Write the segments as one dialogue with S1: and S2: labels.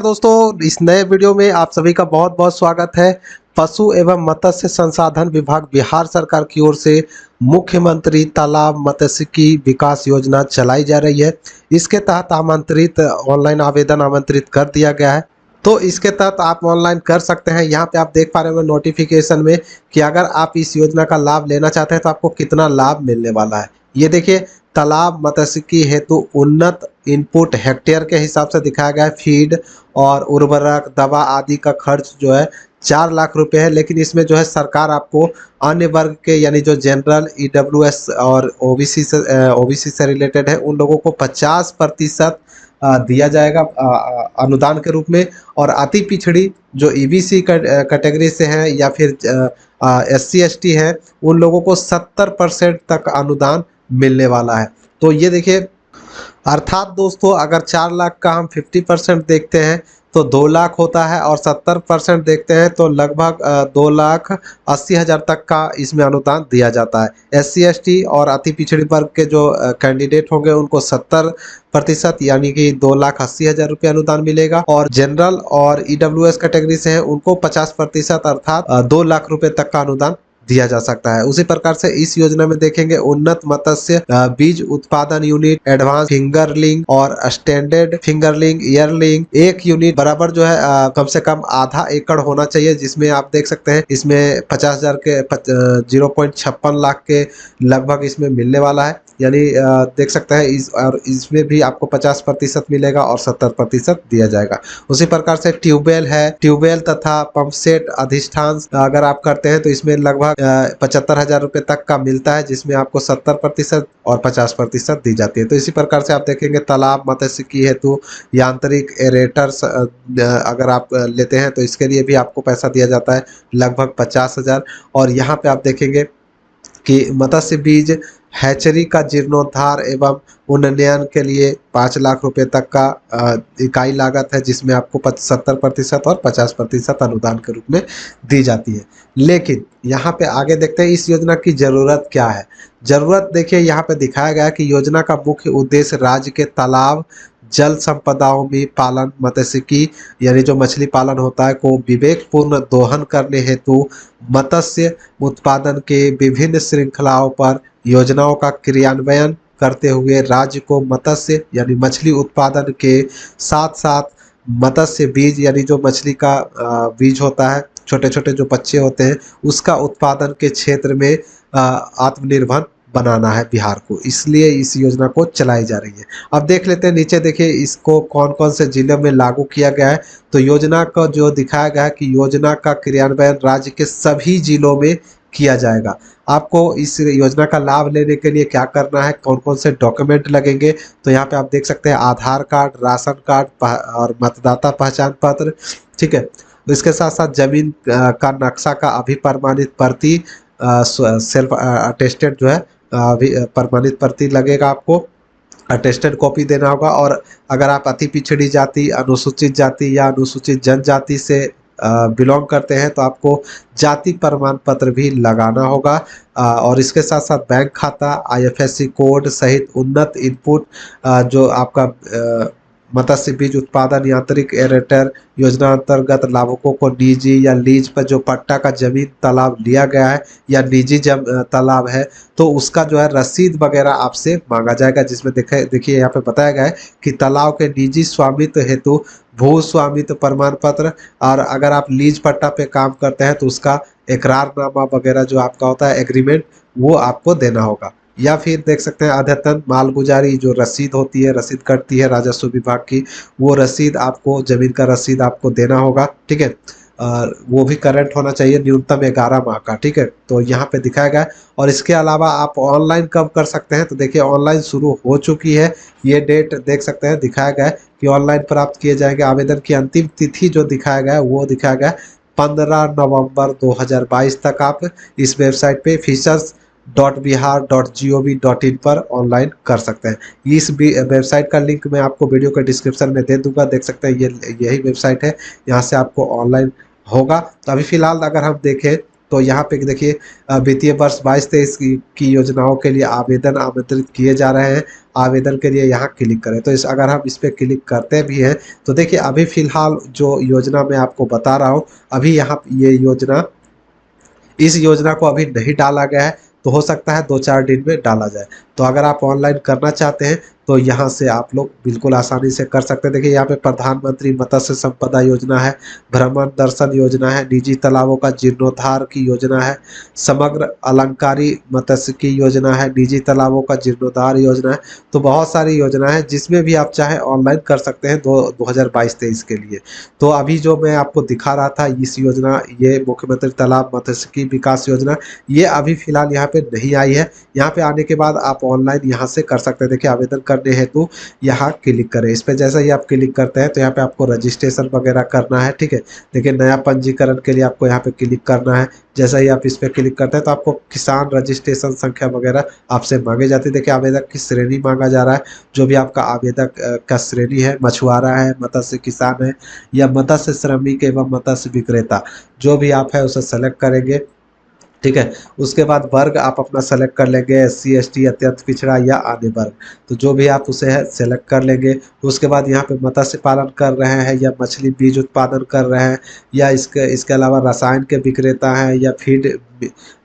S1: दोस्तों, इस नए वीडियो में आप सभी का बहुत बहुत स्वागत है। पशु एवं मत्स्य संसाधन विभाग बिहार सरकार की ओर से मुख्यमंत्री तालाब मत्स्यिकी विकास योजना चलाई जा रही है। इसके तहत आमंत्रित ऑनलाइन आवेदन आमंत्रित कर दिया गया है। तो इसके तहत आप ऑनलाइन कर सकते हैं। यहाँ पे आप देख पा रहे होंगे नोटिफिकेशन में कि अगर आप इस योजना का लाभ लेना चाहते हैं तो आपको कितना लाभ मिलने वाला है। ये देखिए, तालाब मत्स्यिकी हेतु उन्नत इनपुट हेक्टेयर के हिसाब से दिखाया गया है। फीड और उर्वरक दवा आदि का खर्च जो है 4 लाख रुपए है। लेकिन इसमें जो है सरकार आपको अन्य वर्ग के यानी जो जनरल ईडब्ल्यूएस और ओबीसी से रिलेटेड है उन लोगों को 50% दिया जाएगा अनुदान के रूप में। और अति पिछड़ी जो ईबीसी कैटेगरी से हैं या फिर एससी एसटी हैं उन लोगों को 70% तक अनुदान मिलने वाला है। तो ये देखिए, अर्थात दोस्तों अगर 4 लाख का हम 50% देखते हैं तो 2 लाख होता है और 70% देखते हैं तो लगभग 2,80,000 तक का इसमें अनुदान दिया जाता है। एससी एसटी और अति पिछड़ी वर्ग के जो कैंडिडेट होंगे उनको 70% यानी कि 2,80,000 रुपये अनुदान मिलेगा। और जनरल और ईडब्ल्यूएस कैटेगरी से हैं उनको 50% अर्थात 2 लाख रुपए तक का अनुदान दिया जा सकता है। उसी प्रकार से इस योजना में देखेंगे उन्नत मत्स्य बीज उत्पादन यूनिट, एडवांस फिंगरलिंग और स्टैंडर्ड फिंगरलिंग ईयरलिंग एक यूनिट बराबर जो है कम से कम आधा एकड़ होना चाहिए। जिसमें आप देख सकते हैं इसमें 50,000 के 0.56 लाख के लगभग इसमें मिलने वाला है। यानी देख सकते हैं इसमें भी आपको 50% मिलेगा और 70% दिया जाएगा। उसी प्रकार से ट्यूबवेल है, ट्यूबवेल तथा पंप सेट अधिष्ठान अगर आप करते हैं तो इसमें लगभग 75,000 रुपये तक का मिलता है, जिसमें आपको 70% और 50% दी जाती है। तो इसी प्रकार से आप देखेंगे तालाब मत्स्यिकी हेतु यांत्रिक एरेटर्स अगर आप लेते हैं तो इसके लिए भी आपको पैसा दिया जाता है लगभग 50,000। और यहाँ पे आप देखेंगे कि मत्स्य बीज हैचरी का जीर्णोद्धार एवं उन्नयन के लिए 5 लाख रुपए तक का इकाई लागत है, जिसमें आपको 70% और 50% अनुदान के रूप में दी जाती है। लेकिन यहाँ पे आगे देखते हैं इस योजना की ज़रूरत क्या है। ज़रूरत देखिए, यहाँ पे दिखाया गया है कि योजना का मुख्य उद्देश्य राज्य के तालाब जल संपदाओं में पालन मत्स्यिकी यानी जो मछली पालन होता है को विवेकपूर्ण दोहन करने हेतु मत्स्य उत्पादन के विभिन्न श्रृंखलाओं पर योजनाओं का क्रियान्वयन करते हुए राज्य को मत्स्य यानी मछली उत्पादन के साथ साथ मत्स्य बीज यानी जो मछली का बीज होता है, छोटे छोटे जो बच्चे होते हैं, उसका उत्पादन के क्षेत्र में आत्मनिर्भर बनाना है बिहार को। इसलिए इस योजना को चलाई जा रही है। अब देख लेते हैं नीचे, देखिए इसको कौन कौन से जिलों में लागू किया गया है। तो योजना का जो दिखाया गया है कि योजना का क्रियान्वयन राज्य के सभी जिलों में किया जाएगा। आपको इस योजना का लाभ लेने के लिए क्या करना है, कौन कौन से डॉक्यूमेंट लगेंगे, तो यहाँ पे आप देख सकते हैं आधार कार्ड, राशन कार्ड और मतदाता पहचान पत्र। ठीक है, इसके साथ साथ जमीन का नक्शा का अभिप्रमाणित प्रति सेल्फ अटेस्टेड जो है प्रमाणित प्रति लगेगा। आपको अटेस्टेड कॉपी देना होगा। और अगर आप अति पिछड़ी जाति, अनुसूचित जाति या अनुसूचित जनजाति से बिलोंग करते हैं तो आपको जाति प्रमाण पत्र भी लगाना होगा। और इसके साथ साथ बैंक खाता, आईएफएससी कोड सहित उन्नत इनपुट जो आपका मत्स्य बीज उत्पादन यांत्रिक एरेटर योजना अंतर्गत लाभुकों को निजी या लीज पर जो पट्टा का जमीन तालाब लिया गया है या निजी तालाब है तो उसका जो है रसीद वगैरह आपसे मांगा जाएगा। जिसमें देखिए यहाँ पे बताया गया है कि तालाब के निजी स्वामित्व हेतु भू स्वामित्व प्रमाण पत्र, और अगर आप लीज पट्टा पे काम करते हैं तो उसका इकरारनामा वगैरह जो आपका होता है एग्रीमेंट, वो आपको देना होगा। या फिर देख सकते हैं अद्यतन मालगुजारी जो रसीद होती है, रसीद कटती है राजस्व विभाग की, वो रसीद आपको, जमीन का रसीद आपको देना होगा। ठीक है, वो भी करंट होना चाहिए, न्यूनतम 11 माह का। ठीक है, तो यहाँ पे दिखाया गया है। और इसके अलावा आप ऑनलाइन कब कर सकते हैं, तो देखिए ऑनलाइन शुरू हो चुकी है। ये डेट देख सकते हैं दिखाया गया है कि ऑनलाइन प्राप्त किए जाएंगे। आवेदन की अंतिम तिथि जो दिखाया गया है वो दिखाया गया है 15 नवंबर 2022 तक। आप इस वेबसाइट पे fisheries.bihar.gov.in पर ऑनलाइन कर सकते हैं। इस वेबसाइट का लिंक मैं आपको वीडियो के डिस्क्रिप्शन में दे दूंगा। देख सकते हैं ये यही वेबसाइट है, यहाँ से आपको ऑनलाइन होगा। तो अभी फिलहाल अगर हम देखें तो यहाँ पे देखिए वित्तीय वर्ष 22-23 की योजनाओं के लिए आवेदन आमंत्रित किए जा रहे हैं। आवेदन के लिए यहाँ क्लिक करें। तो इस अगर हम इस पे क्लिक करते भी हैं तो देखिए अभी फ़िलहाल जो योजना मैं आपको बता रहा हूँ, अभी यहाँ ये योजना इस योजना को अभी नहीं डाला गया है, तो हो सकता है 2-4 दिन में डाला जाए। तो अगर आप ऑनलाइन करना चाहते हैं तो यहाँ से आप लोग बिल्कुल आसानी से कर सकते हैं। देखिए यहाँ पे प्रधानमंत्री मत्स्य संपदा योजना है, भ्रमण दर्शन योजना है, निजी तालाबों का जीर्णोद्धार की योजना है, समग्र अलंकारी मत्स्यिकी योजना है, निजी तालाबों का जीर्णोद्धार योजना है। तो बहुत सारी योजना है जिसमें भी आप चाहे ऑनलाइन कर सकते हैं 2022-23 के लिए। तो अभी जो मैं आपको दिखा रहा था इस योजना, ये मुख्यमंत्री तालाब मत्स्यिकी विकास योजना, ये अभी फिलहाल यहाँ पे नहीं आई है। यहाँ पे आने के बाद आप ऑनलाइन यहाँ से कर सकते हैं। देखिए आवेदन करने हेतु यहाँ क्लिक करें। इस पे जैसा ही आप क्लिक करते हैं तो यहाँ पे आपको रजिस्ट्रेशन वगैरह करना है, ठीक है। देखिए नया पंजीकरण के लिए आपको यहाँ पे क्लिक करना है। जैसा ही आप इस पे क्लिक करते हैं तो आपको किसान रजिस्ट्रेशन संख्या वगैरह आपसे मांगे जाती है। देखिए आवेदक की श्रेणी मांगा जा रहा है, जो भी आपका आवेदक का श्रेणी है, मछुआरा है, मत्स्य किसान है या मत्स्य श्रमिक एवं मत्स्य विक्रेता, जो भी आप है उसे सेलेक्ट करेंगे, ठीक है। उसके बाद वर्ग आप अपना सेलेक्ट कर लेंगे, SC ST अत्यंत पिछड़ा या आने वर्ग, तो जो भी आप उसे है सेलेक्ट कर लेंगे। उसके बाद यहाँ पे मत्स्य पालन कर रहे हैं या मछली बीज उत्पादन कर रहे हैं या इसके अलावा रसायन के विक्रेता हैं या फीड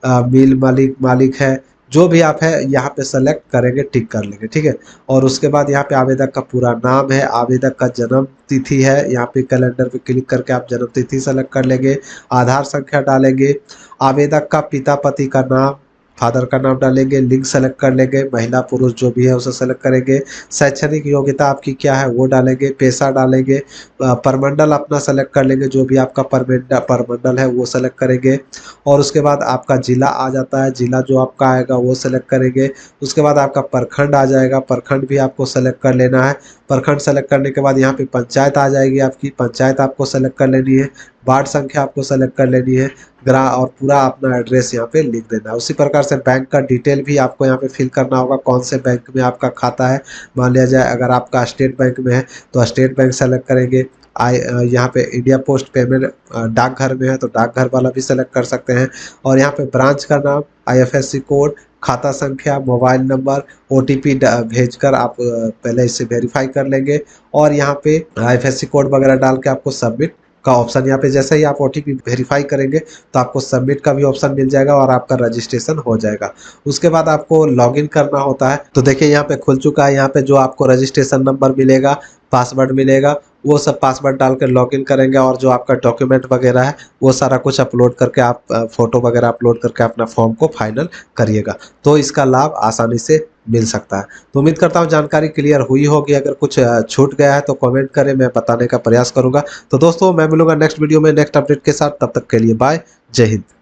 S1: मिल मालिक है, जो भी आप है यहाँ पे सेलेक्ट करेंगे, टिक कर लेंगे, ठीक है। और उसके बाद यहाँ पे आवेदक का पूरा नाम है, आवेदक का जन्म तिथि है, यहाँ पे कैलेंडर पे क्लिक करके आप जन्म तिथि सेलेक्ट कर लेंगे, आधार संख्या डालेंगे, आवेदक का पिता पति का नाम, फादर का नाम डालेंगे, लिंग सेलेक्ट कर लेंगे, महिला पुरुष जो भी है उसे सेलेक्ट करेंगे, शैक्षणिक योग्यता आपकी क्या है वो डालेंगे, पेशा डालेंगे, परमंडल अपना सेलेक्ट कर लेंगे, जो भी आपका परमंडल है वो सेलेक्ट करेंगे। और उसके बाद आपका जिला आ जाता है, जिला जो आपका आएगा वो सेलेक्ट करेंगे। उसके बाद आपका प्रखंड आ जाएगा, प्रखंड भी आपको सेलेक्ट कर लेना है। प्रखंड सेलेक्ट करने के बाद यहाँ पे पंचायत आ जाएगी, आपकी पंचायत आपको सेलेक्ट कर लेनी है, वार्ड संख्या आपको सेलेक्ट कर लेनी है, और पूरा अपना एड्रेस यहाँ पे लिख देना है। उसी प्रकार से बैंक का डिटेल भी आपको यहाँ पे फिल करना होगा, कौन से बैंक में आपका खाता है। मान लिया जाए अगर आपका स्टेट बैंक में है तो स्टेट बैंक सेलेक्ट करेंगे। यहाँ पे इंडिया पोस्ट पेमेंट डाकघर में है तो डाकघर वाला भी सेलेक्ट कर सकते हैं। और यहाँ पे ब्रांच का नाम, IFSC कोड, खाता संख्या, मोबाइल नंबर, OTP भेजकर आप पहले इसे वेरीफाई कर लेंगे। और यहाँ पे IFSC कोड वगैरह डाल के आपको सबमिट का ऑप्शन, यहाँ पे जैसे ही आप OTP वेरीफाई करेंगे तो आपको सबमिट का भी ऑप्शन मिल जाएगा और आपका रजिस्ट्रेशन हो जाएगा। उसके बाद आपको लॉगिन करना होता है। तो देखिए यहाँ पे खुल चुका है। यहाँ पे जो आपको रजिस्ट्रेशन नंबर मिलेगा, पासवर्ड मिलेगा, वो सब पासवर्ड डाल कर लॉगिन करेंगे और जो आपका डॉक्यूमेंट वगैरह है वो सारा कुछ अपलोड करके आप फोटो वगैरह अपलोड करके अपना फॉर्म को फाइनल करिएगा। तो इसका लाभ आसानी से मिल सकता है। तो उम्मीद करता हूँ जानकारी क्लियर हुई होगी। अगर कुछ छूट गया है तो कमेंट करें, मैं बताने का प्रयास करूंगा। तो दोस्तों मैं मिलूंगा नेक्स्ट वीडियो में नेक्स्ट अपडेट के साथ, तब तक के लिए बाय, जय हिंद।